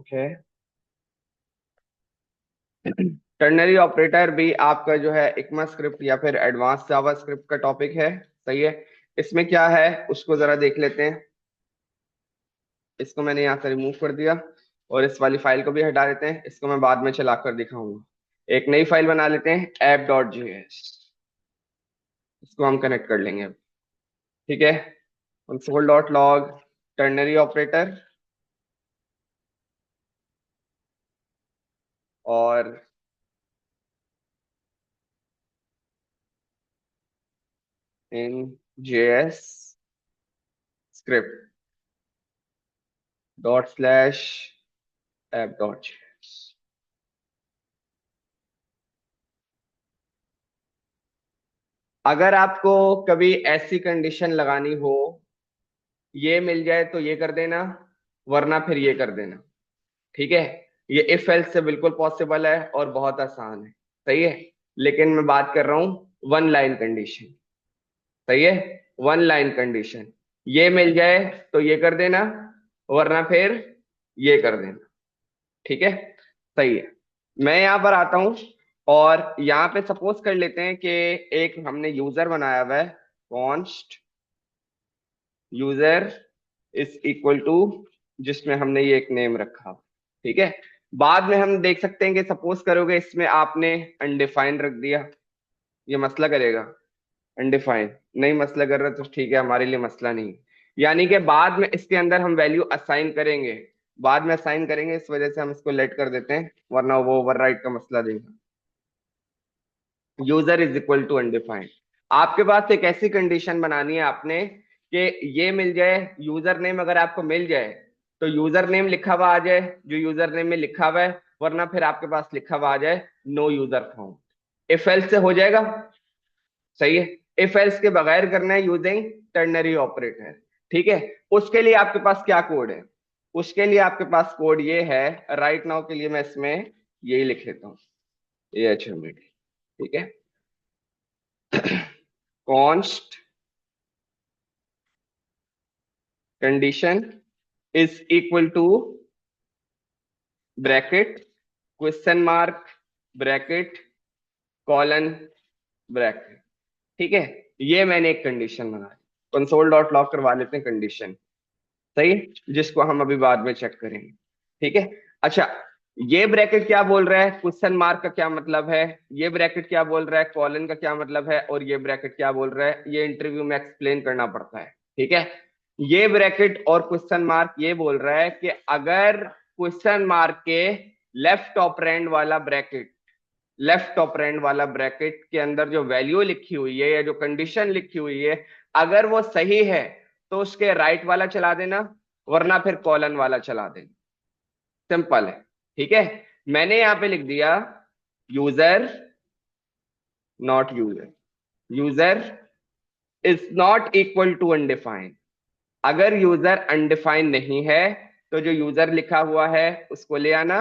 Okay. Ternary operator भी आपका जो है इक्मा स्क्रिप्ट या फिर एडवांस जावा स्क्रिप्ट का टॉपिक है। सही है। इसमें क्या है उसको जरा देख लेते हैं। इसको मैंने यहाँ से रिमूव कर दिया और इस वाली फाइल को भी हटा देते हैं। इसको मैं बाद में चलाकर दिखाऊंगा। एक नई फाइल बना लेते हैं app.js। इसको हम कनेक्ट कर लेंगे अब। ठीक है। console.log टर्नरी ऑपरेटर और इन जेएस स्क्रिप्ट ./app.js। अगर आपको कभी ऐसी कंडीशन लगानी हो, ये मिल जाए तो ये कर देना, वरना फिर ये कर देना। ठीक है। ये इफ एल्स से बिल्कुल पॉसिबल है और बहुत आसान है। सही है। लेकिन मैं बात कर रहा हूं वन लाइन कंडीशन। सही है। One line condition. ये मिल जाए तो ये कर देना, वरना फिर ये कर देना। ठीक है। सही है। मैं यहां पर आता हूं और यहाँ पे सपोज कर लेते हैं कि एक हमने यूजर बनाया हुआ है। Const user is equal to, जिसमें हमने ये एक नेम रखा। ठीक है। बाद में हम देख सकते हैं कि सपोज करोगे इसमें आपने अनडिफाइंड रख दिया, ये मसला करेगा? अनडिफाइंड नहीं मसला कर रहा तो ठीक है, हमारे लिए मसला नहीं। यानी कि बाद में इसके अंदर हम वैल्यू असाइन करेंगे। बाद में असाइन करेंगे, इस वजह से हम इसको लेट कर देते हैं, वरना वो ओवरराइट का मसला देगा। User is equal to undefined. आपके पास एक ऐसी कंडीशन बनानी है आपने कि ये मिल जाए, यूजर नेम अगर आपको मिल जाए तो यूजर नेम लिखा हुआ आ जाए जो यूजर नेम में लिखा हुआ है, वरना फिर आपके पास लिखा हुआ आ जाए no user found. If else से हो जाएगा। सही है। इफ एल्स के बगैर करना है यूजिंग टर्नरी ऑपरेटर। ठीक है। उसके लिए आपके पास क्या कोड है? उसके लिए आपके पास कोड ये है। राइट नाउ के लिए मैं इसमें यही लिख लेता हूँ, ये अच्छा मीडिया। ठीक है। Const condition is equal to bracket, question mark, bracket, colon, bracket. ठीक है। ये मैंने एक कंडीशन बनाई। कंसोल डॉट लॉग करवा लेते हैं कंडीशन। सही है, जिसको हम अभी बाद में चेक करेंगे। ठीक है। अच्छा, ये ब्रैकेट क्या बोल रहा है, क्वेश्चन मार्क का क्या मतलब है, ये ब्रैकेट क्या बोल रहा है, कॉलन का क्या मतलब है, और ये ब्रैकेट क्या बोल रहा है, ये इंटरव्यू में एक्सप्लेन करना पड़ता है। ठीक है। ये ब्रैकेट और क्वेश्चन मार्क ये बोल रहा है कि अगर क्वेश्चन मार्क के लेफ्ट ऑपरेंड वाला ब्रैकेट, लेफ्ट ऑपरेंड वाला ब्रैकेट के अंदर जो वैल्यू लिखी हुई है या जो कंडीशन लिखी हुई है, अगर वो सही है तो उसके राइट वाला चला देना, वरना फिर कॉलन वाला चला देना। सिंपल है। ठीक है। मैंने यहां पे लिख दिया user not user, user is not equal to undefined. अगर यूजर अनडिफाइंड नहीं है तो जो यूजर लिखा हुआ है उसको ले आना,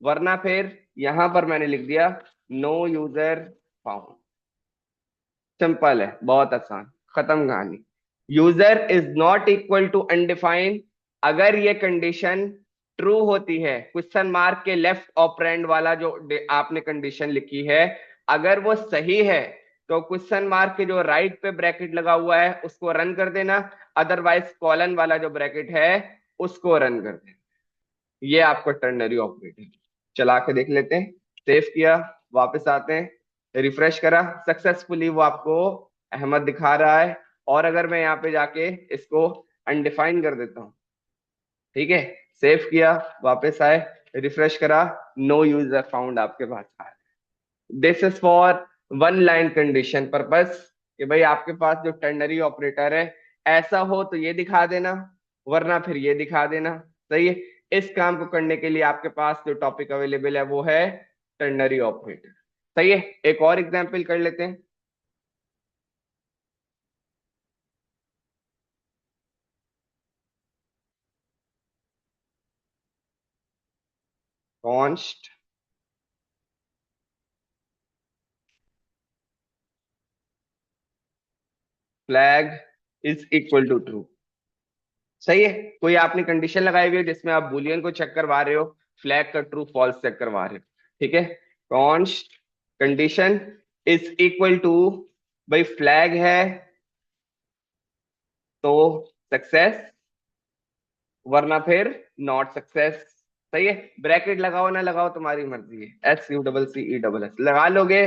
वरना फिर यहां पर मैंने लिख दिया नो यूजर फाउंड। सिंपल है, बहुत आसान, खत्म कहानी। User is not equal to undefined. अगर ये कंडीशन ट्रू होती है, क्वेश्चन मार्क के लेफ्ट ऑपरेंड वाला जो आपने कंडीशन लिखी है, अगर वो सही है तो क्वेश्चन मार्क के जो राइट पे ब्रैकेट लगा हुआ है उसको रन कर देना, अदरवाइज कॉलन वाला जो ब्रैकेट है उसको रन कर देना। ये आपको टर्नरी ऑपरेटर चला के देख लेते हैं। सेव किया, वापस आते हैं, रिफ्रेश करा, सक्सेसफुली वो आपको अहमद दिखा रहा है। और अगर मैं यहाँ पे जाके इसको अनडिफाइन कर देता हूँ, ठीक है, सेव किया, वापस आए, रिफ्रेश करा, नो यूजर फाउंड आपके पास आया। This is for one line condition purpose, कि भाई आपके पास जो टर्नरी ऑपरेटर है ऐसा हो तो ये दिखा देना, वरना फिर ये दिखा देना। सही है। इस काम को करने के लिए आपके पास जो टॉपिक अवेलेबल है वो है टर्नरी ऑपरेटर। सही है। एक और एग्जांपल कर लेते हैं। Const flag is equal to true. सही है। कोई आपने कंडीशन लगाई हुई है जिसमें आप बुलियन को चेक करवा रहे हो, फ्लैग का ट्रू फॉल्स चेक करवा रहे हो, ठीक है। Const condition is equal to, भाई फ्लैग है तो सक्सेस, वरना फिर नॉट सक्सेस। सही है। ब्रैकेट लगाओ ना लगाओ तुम्हारी मर्जी है, SUCCESS लगा लोगे,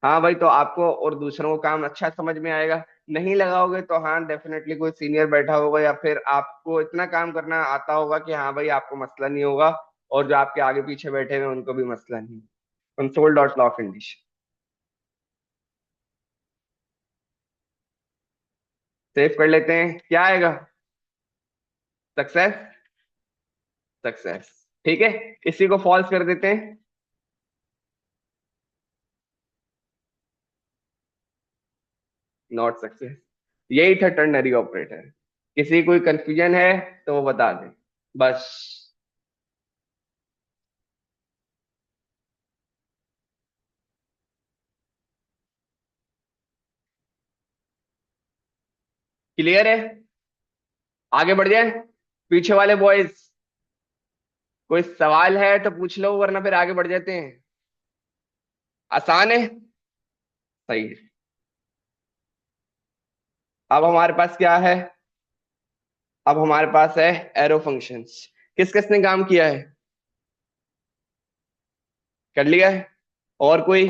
हाँ भाई, तो आपको और दूसरों को काम अच्छा समझ में आएगा। नहीं लगाओगे तो हाँ डेफिनेटली कोई सीनियर बैठा होगा या फिर आपको इतना काम करना आता होगा कि हाँ भाई आपको मसला नहीं होगा, और जो आपके आगे पीछे बैठे हुए हैं उनको भी मसला नहीं। Console dot law condition save कर लेते हैं, क्या आएगा? Success, success. ठीक है, इसी को फॉल्स कर देते हैं, नॉट सक्सेस। यही था टर्नरी ऑपरेटर। किसी कोई कंफ्यूजन है तो वो बता दे बस। क्लियर है? आगे बढ़ जाए। पीछे वाले बॉयज कोई सवाल है तो पूछ लो, वरना फिर आगे बढ़ जाते हैं। आसान है। सही है। अब हमारे पास क्या है? अब हमारे पास है एरो फंक्शंस। किस किसने काम किया है? कर लिया है। और कोई?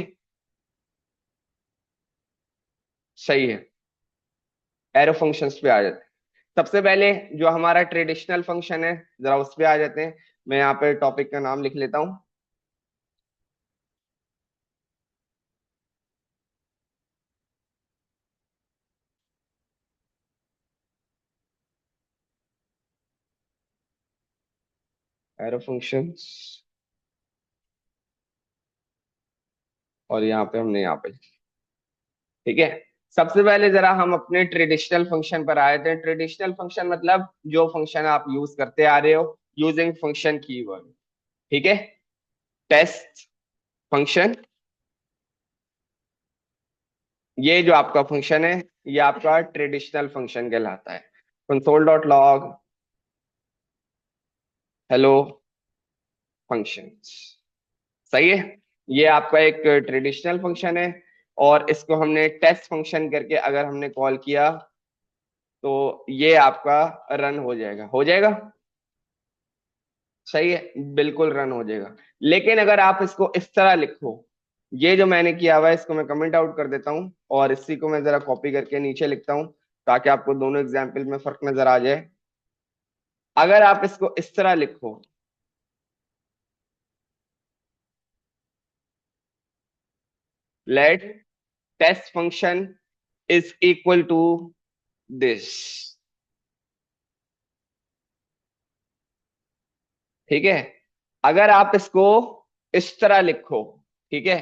सही है। एरो फंक्शंस पे आ जाते हैं। सबसे पहले जो हमारा ट्रेडिशनल फंक्शन है, जरा उस पे आ जाते हैं। मैं यहाँ पे टॉपिक का नाम लिख लेता हूँ। एरो फंक्शंस, और यहाँ पे हमने यहाँ पे, ठीक है। सबसे पहले जरा हम अपने ट्रेडिशनल फंक्शन पर आए थे। ट्रेडिशनल फंक्शन मतलब जो फंक्शन आप यूज करते आ रहे हो, यूजिंग फंक्शन कीवर्ड, ठीक है। टेस्ट फंक्शन, ये जो आपका फंक्शन है ये आपका ट्रेडिशनल फंक्शन कहलाता है। Console dot log hello function, सही है। ये आपका एक ट्रेडिशनल फंक्शन है, और इसको हमने टेस्ट फंक्शन करके अगर हमने कॉल किया तो ये आपका रन हो जाएगा, हो जाएगा। सही है, बिल्कुल रन हो जाएगा। लेकिन अगर आप इसको इस तरह लिखो, ये जो मैंने किया हुआ है इसको मैं कमेंट आउट कर देता हूँ, और इसी को मैं जरा कॉपी करके नीचे लिखता हूँ, ताकि आपको दोनों एग्जाम्पल में फर्क नजर आ जाए। अगर आप इसको इस तरह लिखो, let test function is equal to this, ठीक है। अगर आप इसको इस तरह लिखो, ठीक है,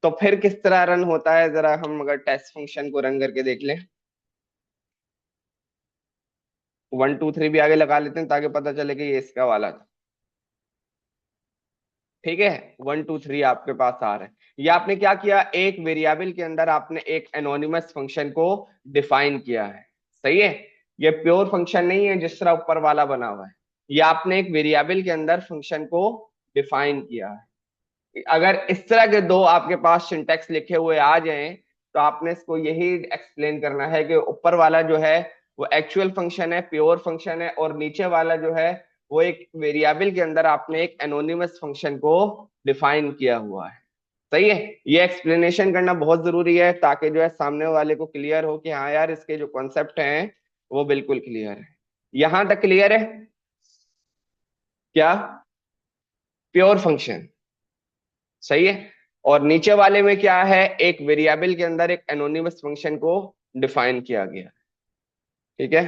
तो फिर किस तरह रन होता है, जरा हम अगर टेस्ट फंक्शन को रन करके देख लें। 1 2 3 भी आगे लगा लेते हैं ताकि पता चले कि ये इसका वाला था, ठीक है। 1 2 3 आपके पास आ रहा है। ये आपने क्या किया, एक वेरिएबल के अंदर आपने एक एनोनिमस फंक्शन को डिफाइन किया है। सही है। ये प्योर फंक्शन नहीं है जिस तरह ऊपर वाला बना हुआ है। ये आपने एक वेरिएबल के अंदर फंक्शन को डिफाइन किया है। अगर इस तरह के दो आपके पास सिंटेक्स लिखे हुए आ जाएं, तो आपने इसको यही एक्सप्लेन करना है कि ऊपर वाला जो है वो एक्चुअल फंक्शन है, प्योर फंक्शन है, और नीचे वाला जो है वो एक वेरिएबल के अंदर आपने एक एनोनिमस फंक्शन को डिफाइन किया हुआ है। सही है। ये एक्सप्लेनेशन करना बहुत जरूरी है ताकि जो है सामने वाले को क्लियर हो कि हाँ यार इसके जो कॉन्सेप्ट हैं वो बिल्कुल क्लियर है। यहां तक क्लियर है? क्या? प्योर फंक्शन, सही है। और नीचे वाले में क्या है, एक वेरिएबल के अंदर एक एनोनिमस फंक्शन को डिफाइन किया गया, ठीक है।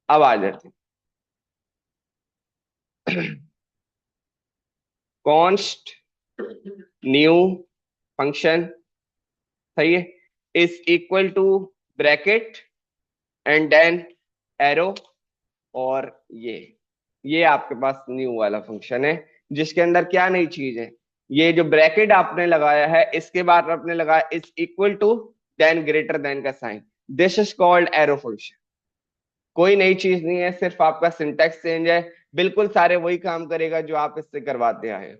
अब आ जाते हैं। कॉन्स्ट न्यू फंक्शन, सही है, is equal to bracket and then arrow, और ये आपके पास न्यू वाला फंक्शन है, जिसके अंदर क्या नई चीज है, ये जो ब्रैकेट आपने लगाया है इसके बाद आपने लगाया is equal to then greater than का sign, this is called arrow function. कोई नई चीज नहीं है, सिर्फ आपका सिंटेक्स चेंज है। बिल्कुल सारे वही काम करेगा जो आप इससे करवाते आए हो।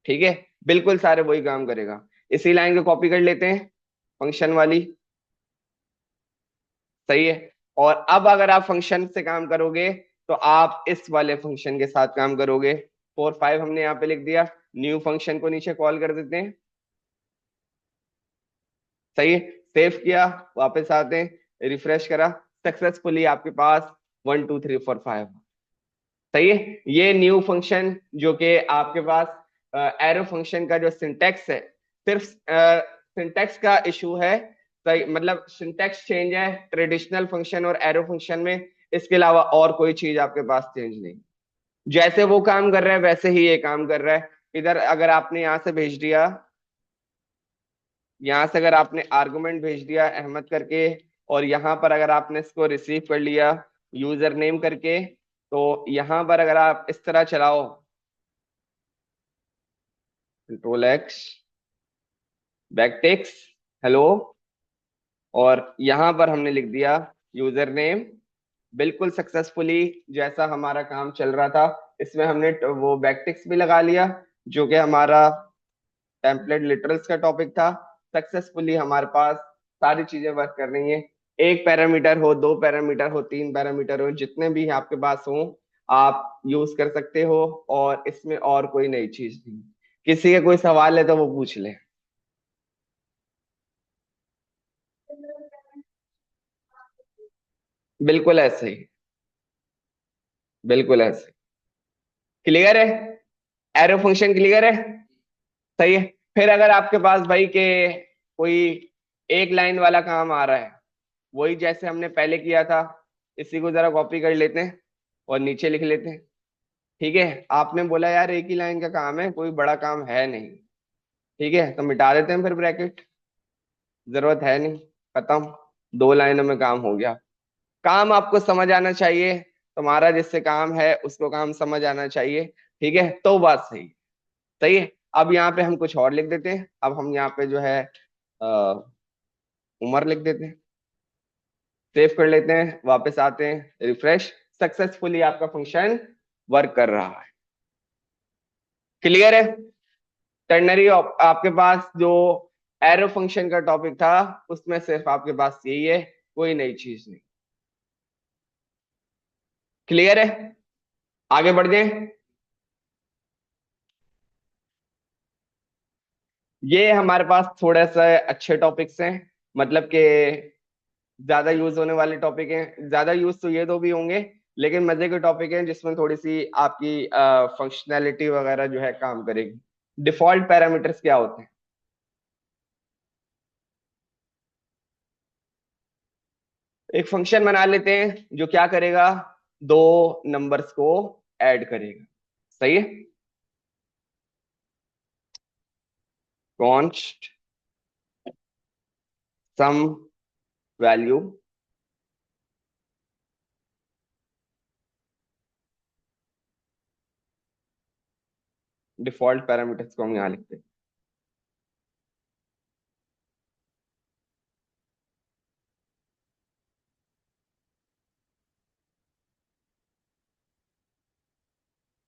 ठीक है, बिल्कुल सारे वही काम करेगा। इसी लाइन को कॉपी कर लेते हैं, फंक्शन वाली। सही है। और अब अगर आप फंक्शन से काम करोगे तो आप इस वाले फंक्शन के साथ काम करोगे। 4 5 हमने यहाँ पे लिख दिया। न्यू फंक्शन को नीचे कॉल कर देते हैं। सही है। सेव किया, वापस आते हैं, रिफ्रेश करा, सक्सेसफुली आपके पास 1 2 3 4 5। सही है। ये न्यू फंक्शन जो कि आपके पास एरो फंक्शन का जो सिंटेक्स है, सिर्फ सिंटेक्स का इशू है। सही, मतलब सिंटेक्स चेंज है ट्रेडिशनल फंक्शन और एरो फंक्शन में। इसके अलावा और कोई चीज आपके पास चेंज नहीं। जैसे वो काम कर रहा है वैसे ही ये काम कर रहा है। इधर अगर आपने यहाँ से भेज दिया, यहाँ से अगर आपने आर्गुमेंट भेज दिया अहमद करके, और यहाँ पर अगर आपने इसको रिसीव कर लिया यूजर नेम करके, तो यहाँ पर अगर आप इस तरह चलाओ, कंट्रोल एक्स, बैकटिक्स, हेलो, और यहाँ पर हमने लिख दिया यूजर नेम। बिल्कुल सक्सेसफुली जैसा हमारा काम चल रहा था, इसमें हमने वो बैकटिक्स भी लगा लिया जो कि हमारा टेम्पलेट लिटरल्स का टॉपिक था। सक्सेसफुली हमारे पास सारी चीजें वर्क कर रही हैं। एक पैरामीटर हो, दो पैरामीटर हो, तीन पैरामीटर हो, जितने भी आपके पास हो आप यूज कर सकते हो। और इसमें और कोई नई चीज नहीं। किसी का कोई सवाल है तो वो पूछ ले। बिल्कुल ऐसे ही, बिल्कुल ऐसे। क्लियर है? एरो फंक्शन क्लियर है? सही है। फिर अगर आपके पास भाई के कोई एक लाइन वाला काम आ रहा है, वही जैसे हमने पहले किया था, इसी को जरा कॉपी कर लेते हैं और नीचे लिख लेते हैं। ठीक है, आपने बोला यार एक ही लाइन का काम है, कोई बड़ा काम है नहीं। ठीक है, तो मिटा देते हैं फिर ब्रैकेट, जरूरत है नहीं, खत्म। 2 लाइनों में काम हो गया। काम आपको समझ आना चाहिए, तुम्हारा जिससे काम है उसको काम समझ आना चाहिए। ठीक है, तो बात सही। सही है। अब यहाँ पे हम कुछ और लिख देते हैं। अब हम यहाँ पे जो है उम्र लिख देते हैं, सेव कर लेते हैं, वापस आते हैं, रिफ्रेश। सक्सेसफुली आपका फंक्शन वर्क कर रहा है। क्लियर है? टर्नरी आपके पास जो एरो फंक्शन का टॉपिक था, उसमें सिर्फ आपके पास यही है, कोई नई चीज नहीं। क्लियर है? आगे बढ़ जाए। ये हमारे पास थोड़ा सा अच्छे टॉपिक्स हैं, मतलब कि ज्यादा यूज होने वाले टॉपिक हैं। ज्यादा यूज तो ये दो भी होंगे, लेकिन मजे के टॉपिक हैं जिसमें थोड़ी सी आपकी फंक्शनैलिटी वगैरह जो है काम करेगी। डिफॉल्ट पैरामीटर्स क्या होते हैं? एक फंक्शन बना लेते हैं जो क्या करेगा, दो नंबर्स को ऐड करेगा। सही है। Const sum value, default parameters को हम यहाँ लिखते हैं।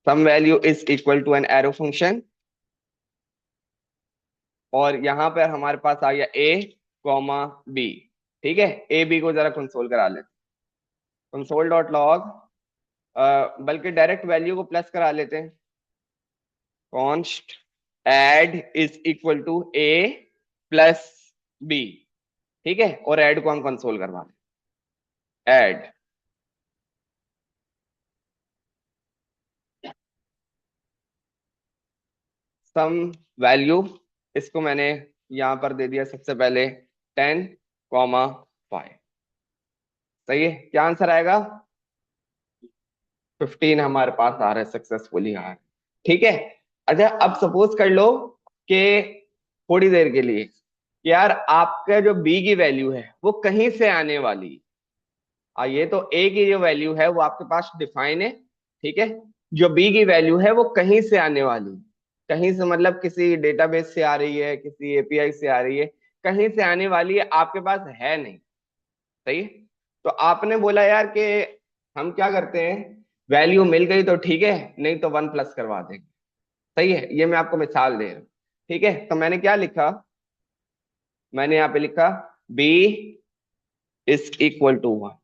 Sum value is equal to an arrow function, और यहाँ पर हमारे पास आ गया ए कॉमा बी। ठीक है, ए बी को जरा कंसोल करा लेते, कंसोल डॉट लॉग, बल्कि डायरेक्ट वैल्यू को प्लस करा लेते हैं। Const add is equal to a plus b. ठीक है, और ऐड को हम कंसोल करवा लें, ऐड सम वैल्यू, इसको मैंने यहां पर दे दिया सबसे पहले 10 कॉमा 5। सही है, क्या आंसर आएगा? 15 हमारे पास आ रहा है, सक्सेसफुली आ रहा है। ठीक है। अच्छा, अब सपोज कर लो कि थोड़ी देर के लिए कि यार आपका जो बी की वैल्यू है वो कहीं से आने वाली है। ये तो ए की जो वैल्यू है वो आपके पास डिफाइन है। ठीक है, जो बी की वैल्यू है वो कहीं से आने वाली है। कहीं से मतलब किसी डेटाबेस से आ रही है, किसी एपीआई से आ रही है, कहीं से आने वाली है, आपके पास है नहीं। सही है। तो आपने बोला यार कि हम क्या करते हैं, वैल्यू मिल गई तो ठीक है, नहीं तो वन प्लस करवा देंगे। सही है, ये मैं आपको मिसाल दे रहा हूँ। ठीक है, तो मैंने क्या लिखा, मैंने यहाँ पे लिखा b is equal to one.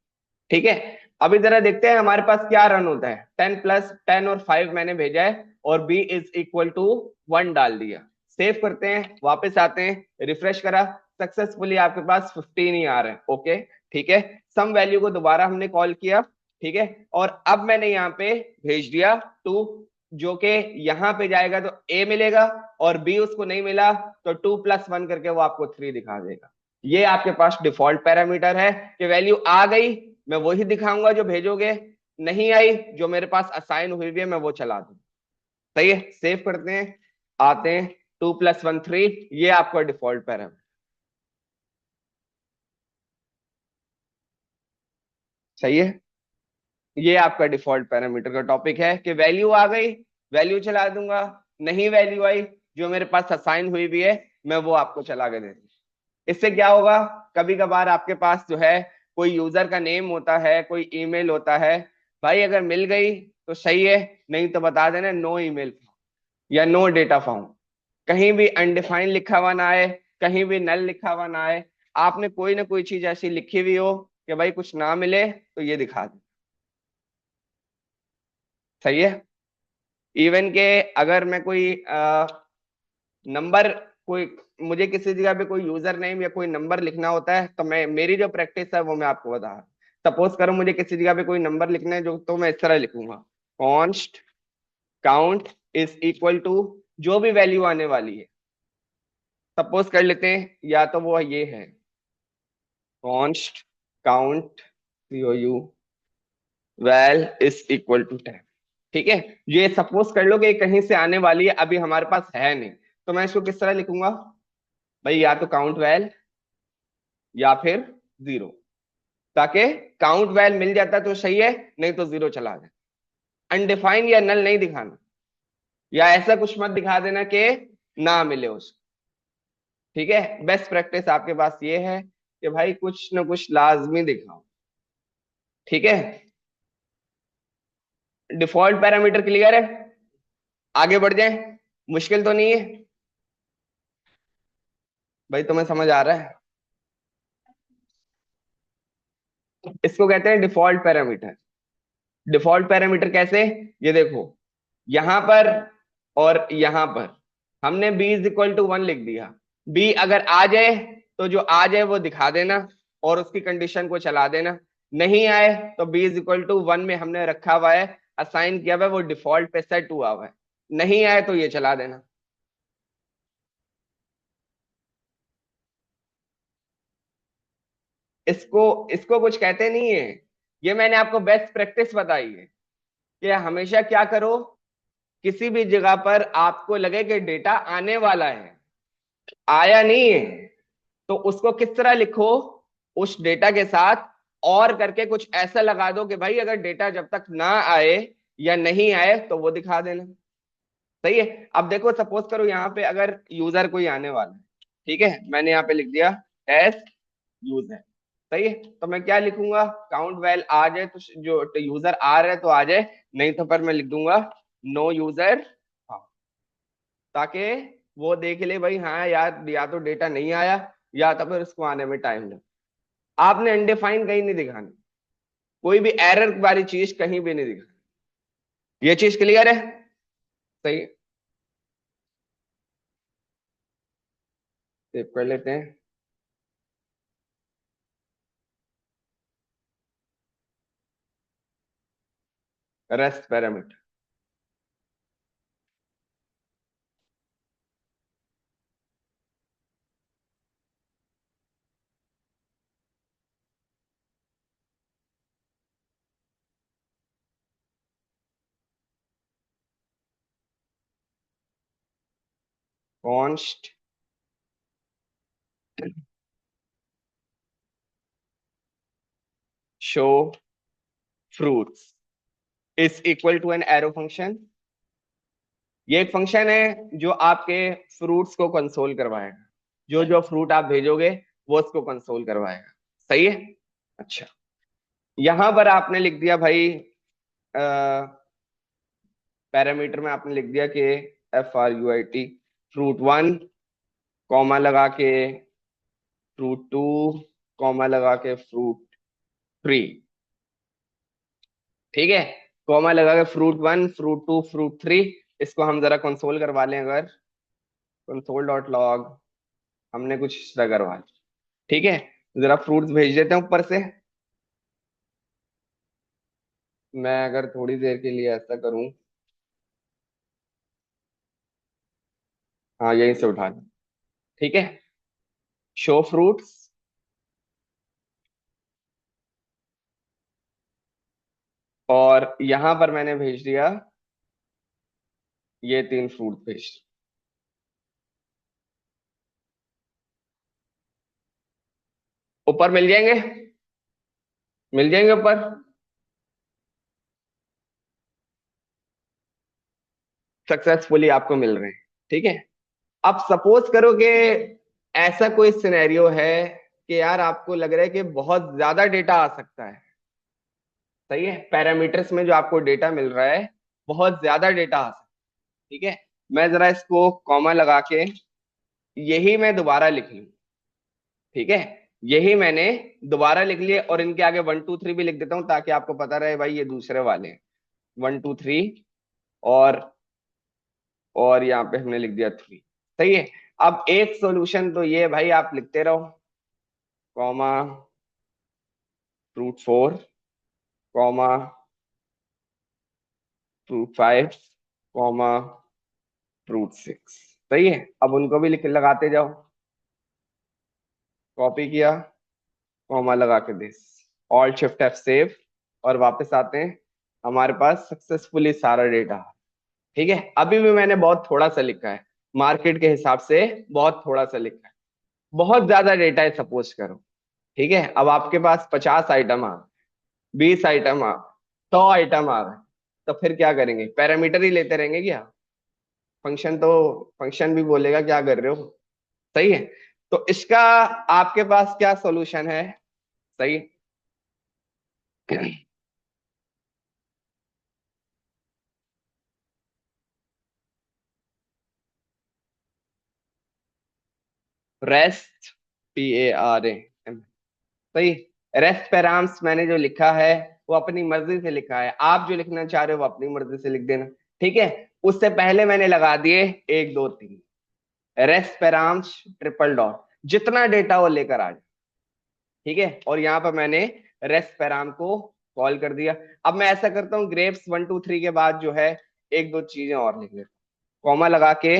ठीक है, अभी जरा देखते हैं हमारे पास क्या रन होता है। 10 + 10 और 5 मैंने भेजा है और b इज इक्वल टू 1 डाल दिया। सेव करते हैं, वापस आते हैं, रिफ्रेश करा, सक्सेसफुली आपके पास 15 ही आ रहे हैं। ओके, ठीक है, सम वैल्यू को दोबारा हमने कॉल किया। ठीक है, और अब मैंने यहाँ पे भेज दिया 2, जो कि यहाँ पे जाएगा तो a मिलेगा, और b उसको नहीं मिला तो 2 + 1 करके वो आपको 3 दिखा देगा। ये आपके पास डिफॉल्ट पैरामीटर है कि वैल्यू आ गई मैं वही दिखाऊंगा जो भेजोगे, नहीं आई जो मेरे पास असाइन हुई हुई है मैं वो चला दूं। सही है, सेव करते हैं, आते हैं, 2 + 1 3, ये आपका डिफॉल्ट पैरामीटर। सही है, ये आपका डिफॉल्ट पैरामीटर का टॉपिक है कि वैल्यू आ गई वैल्यू चला दूंगा, नहीं वैल्यू आई जो मेरे पास असाइन हुई भी है मैं वो आपको चला के दे दूंगा। इससे क्या होगा, कभी कभार आपके पास जो है कोई यूजर का नेम होता है, कोई ईमेल होता है, भाई अगर मिल गई तो सही है, नहीं तो बता देना नो ईमेल या नो डेटा फाउंड। कहीं भी अनडिफाइंड लिखा हुआ ना आए, कहीं भी नल लिखा हुआ ना आए, आपने कोई ना कोई चीज ऐसी लिखी हुई हो कि भाई कुछ ना मिले तो ये दिखा दे। सही है, इवन के अगर मैं कोई नंबर, कोई मुझे किसी जगह पे कोई यूजर नेम या कोई नंबर लिखना होता है तो मैं, मेरी जो प्रैक्टिस है वो मैं आपको बता रहा हूँ। सपोज करो मुझे किसी जगह पे कोई नंबर लिखना है जो, तो मैं इस तरह लिखूंगा, const count is equal to जो भी वैल्यू आने वाली है। सपोज कर लेते हैं या तो वो ये है, const count COU val is equal to 10। ठीक है, ये सपोज कर लो कि कहीं से आने वाली है, अभी हमारे पास है नहीं, तो मैं इसको किस तरह लिखूंगा भाई, या तो काउंट वैल या फिर 0, ताकि काउंट वैल मिल जाता तो सही है, नहीं तो 0 चला जाए। अनडिफाइंड या नल नहीं दिखाना, या ऐसा कुछ मत दिखा देना कि ना मिले उसको। ठीक है, बेस्ट प्रैक्टिस आपके पास ये है कि भाई कुछ ना कुछ लाजमी दिखाओ। ठीक है, डिफॉल्ट पैरामीटर क्लियर है, आगे बढ़ जाए, मुश्किल तो नहीं है भाई, तुम्हें समझ आ रहा है। इसको कहते हैं डिफॉल्ट पैरामीटर। डिफॉल्ट पैरामीटर कैसे, ये देखो, यहां पर और यहां पर हमने b इज इक्वल टू 1 लिख दिया। b अगर आ जाए तो जो आ जाए वो दिखा देना और उसकी कंडीशन को चला देना, नहीं आए तो b इज इक्वल टू 1 में हमने रखा हुआ है, असाइन किया हुआ है, वो डिफॉल्ट पे सेट हुआ हुआ है, नहीं आए तो ये चला देना। इसको इसको कुछ कहते नहीं है, ये मैंने आपको बेस्ट प्रैक्टिस बताई है कि हमेशा क्या करो, किसी भी जगह पर आपको लगे कि डेटा आने वाला है, आया नहीं है, तो उसको किस तरह लिखो, उस डेटा के साथ और करके कुछ ऐसा लगा दो कि भाई अगर डेटा जब तक ना आए या नहीं आए तो वो दिखा देना। सही है, अब देखो सपोज करो यहाँ पे अगर यूजर कोई आने वाला है, ठीक है, मैंने यहाँ पे लिख दिया एस यूजर। सही है, तो मैं क्या लिखूंगा, काउंट वैल आ जाए तो जो यूजर आ रहा है तो आ जाए, नहीं तो पर मैं लिख दूंगा नो यूजर, ताकि वो देख ले भाई हाँ यार या तो डेटा नहीं आया या तो फिर उसको आने में टाइम लगे। आपने अनडिफाइंड कहीं नहीं दिखाना, कोई भी एरर वाली चीज कहीं भी नहीं दिखानी। ये चीज क्लियर है। सही है, सेव कर लेते हैं, rest parameter, const show fruits is equal to an arrow function. ये एक फंक्शन है जो आपके फ्रूट्स को कंसोल करवाएगा, जो जो फ्रूट आप भेजोगे वो उसको कंसोल करवाएगा। सही है, अच्छा, यहां पर आपने लिख दिया भाई, पैरामीटर में आपने लिख दिया कि FRUIT फ्रूट वन, कॉमा लगा के फ्रूट टू, कॉमा लगा के फ्रूट थ्री। ठीक है, कॉमा लगा के fruit one, fruit two, fruit three. इसको हम जरा कंसोल करवा लें, अगर कंसोल डॉट लॉग हमने कुछ इस तरह करवा लिया। ठीक है, जरा फ्रूट्स भेज देते हैं ऊपर से। मैं अगर थोड़ी देर के लिए ऐसा करूं, हाँ यहीं से उठा लें। ठीक है, शो फ्रूट्स, और यहां पर मैंने भेज दिया ये तीन फ्रूट भेज। ऊपर मिल जाएंगे, मिल जाएंगे ऊपर। सक्सेसफुली आपको मिल रहे हैं। ठीक है, अब सपोज करो कि ऐसा कोई सिनेरियो है कि यार आपको लग रहा है कि बहुत ज्यादा डेटा आ सकता है। सही है, पैरामीटर्स में जो आपको डेटा मिल रहा है बहुत ज्यादा डेटा आ सकता है। ठीक है, मैं जरा इसको कॉमा लगा के यही मैं दोबारा लिख लूं। ठीक है, यही मैंने दोबारा लिख लिया, और इनके आगे वन टू थ्री भी लिख देता हूं ताकि आपको पता रहे भाई ये दूसरे वाले हैं। वन टू थ्री, और यहाँ पे हमने लिख दिया थ्री। सही है, अब एक सॉल्यूशन तो ये भाई आप लिखते रहो, comma fruit four, comma fruit five, comma fruit six. सही है, अब उनको भी लिख लगाते जाओ। कॉपी किया, कॉमा लगा के this, alt shift F save, और वापस आते हैं। हमारे पास सक्सेसफुली सारा डेटा। ठीक है, अभी भी मैंने बहुत थोड़ा सा लिखा है, मार्केट के हिसाब से बहुत थोड़ा सा लिखा है। बहुत ज्यादा डेटा है सपोज करो। ठीक है, अब आपके पास 50 आइटम आ, 20 आइटम आ, 100 आइटम आ रहे हैं, तो फिर क्या करेंगे? पैरामीटर ही लेते रहेंगे क्या? फंक्शन तो, फंक्शन भी बोलेगा क्या कर रहे हो। सही है, तो इसका आपके पास क्या सॉल्यूशन है? सही, रेस्ट, PARAM। सही, रेस्ट पैराम्स मैंने जो लिखा है वो अपनी मर्जी से लिखा है, आप जो लिखना चाह रहे हो वो अपनी मर्जी से लिख देना। ठीक है, उससे पहले मैंने लगा दिए एक दो तीन, रेस्ट पैराम्स ट्रिपल डॉट, जितना डेटा वो लेकर आ जाए। ठीक है, और यहाँ पर मैंने रेस्ट पैराम को कॉल कर दिया। अब मैं ऐसा करता हूँ, ग्रेप्स वन टू थ्री के बाद जो है एक दो चीजें और लिख लेता हूँ। कॉमा लगा के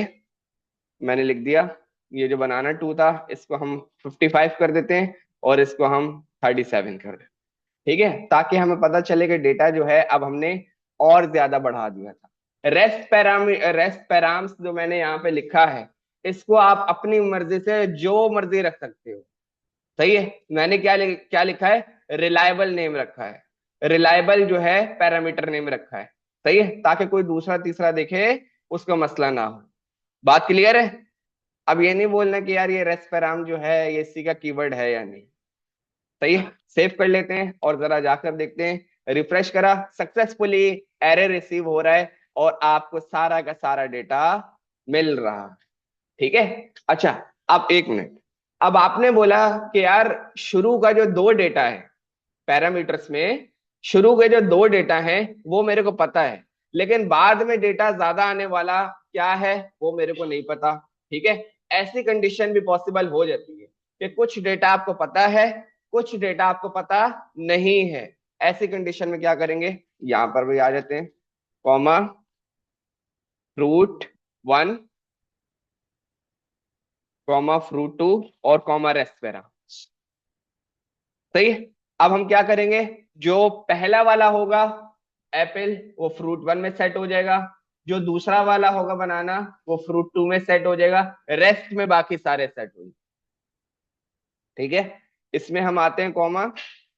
मैंने लिख दिया, ये जो बनाना टू था इसको हम 55 कर देते हैं, और इसको हम 37 कर देते हैं। ठीक है, ताकि हमें पता चले कि डेटा जो है अब हमने और ज्यादा बढ़ा दिया था। रेस्ट पैराम्स जो मैंने यहाँ पे लिखा है, इसको आप अपनी मर्जी से जो मर्जी रख सकते हो। सही है, मैंने क्या लिखा है? रिलायबल नेम रखा है, रिलायबल जो है पैरामीटर नेम रखा है। सही है, ताकि कोई दूसरा तीसरा देखे उसका मसला ना हो। बात क्लियर है? अब ये नहीं बोलना कि यार ये रेस्पेराम जो है ये इसी का कीवर्ड है या नहीं। सही है, सेव कर लेते हैं और जरा जाकर देखते हैं। रिफ्रेश करा, सक्सेसफुली एरर रिसीव हो रहा है, और आपको सारा का सारा डेटा मिल रहा है। ठीक है, अच्छा, अब एक मिनट। अब आपने बोला कि यार शुरू का जो दो डेटा है पैरामीटर्स में, शुरू के जो दो डेटा हैं वो मेरे को पता है, लेकिन बाद में डेटा ज्यादा आने वाला क्या है वो मेरे को नहीं पता। ठीक है, ऐसी कंडीशन भी पॉसिबल हो जाती है कि कुछ डेटा आपको पता है, कुछ डेटा आपको पता नहीं है। ऐसी कंडीशन में क्या करेंगे? यहां पर भी आ जाते हैं, comma fruit one, comma fruit two, और कॉमा रेस्पेरा। सही है, अब हम क्या करेंगे? जो पहला वाला होगा एप्पल, वो फ्रूट वन में सेट हो जाएगा। जो दूसरा वाला होगा बनाना, वो फ्रूट टू में सेट हो जाएगा। रेस्ट में बाकी सारे सेट हो जाएंगे। ठीक है, इसमें हम आते हैं कॉमा,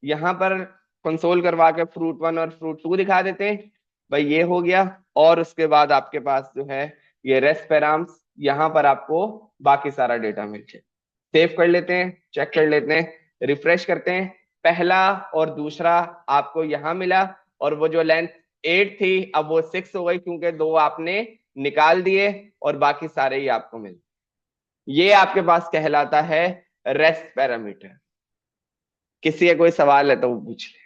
यहां पर कंसोल करवा के फ्रूट वन और फ्रूट टू दिखा देते हैं। भाई ये हो गया, और उसके बाद आपके पास जो है ये रेस्ट पैराम्स, यहां पर आपको बाकी सारा डेटा मिल जाए। सेव कर लेते हैं, चेक कर लेते हैं, रिफ्रेश करते हैं। पहला और दूसरा आपको यहां मिला, और वो जो लेंथ 8 थी अब वो 6 हो गई, क्योंकि दो आपने निकाल दिए और बाकी सारे ही आपको मिले। ये आपके पास कहलाता है रेस्ट पैरामीटर। किसी का कोई सवाल है तो वो पूछ ले।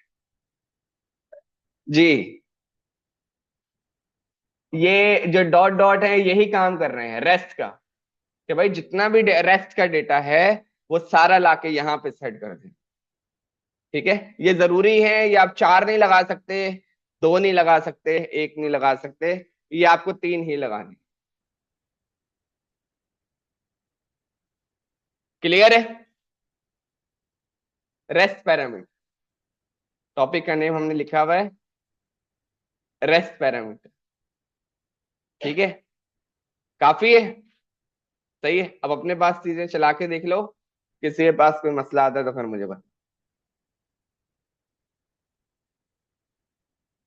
जी, ये जो डॉट डॉट है यही काम कर रहे हैं रेस्ट का, कि भाई जितना भी रेस्ट का डेटा है वो सारा लाके यहाँ पे सेट कर दे। ठीक है, ये जरूरी है, ये आप चार नहीं लगा सकते, दो नहीं लगा सकते, एक नहीं लगा सकते, ये आपको तीन ही लगाने। क्लियर है? रेस्ट पैरामीटर, टॉपिक का नेम हमने लिखा हुआ है रेस्ट पैरामीटर। ठीक है, काफी है, सही है। अब अपने पास चीजें चला के देख लो, किसी के पास कोई मसला आता है तो फिर मुझे बता।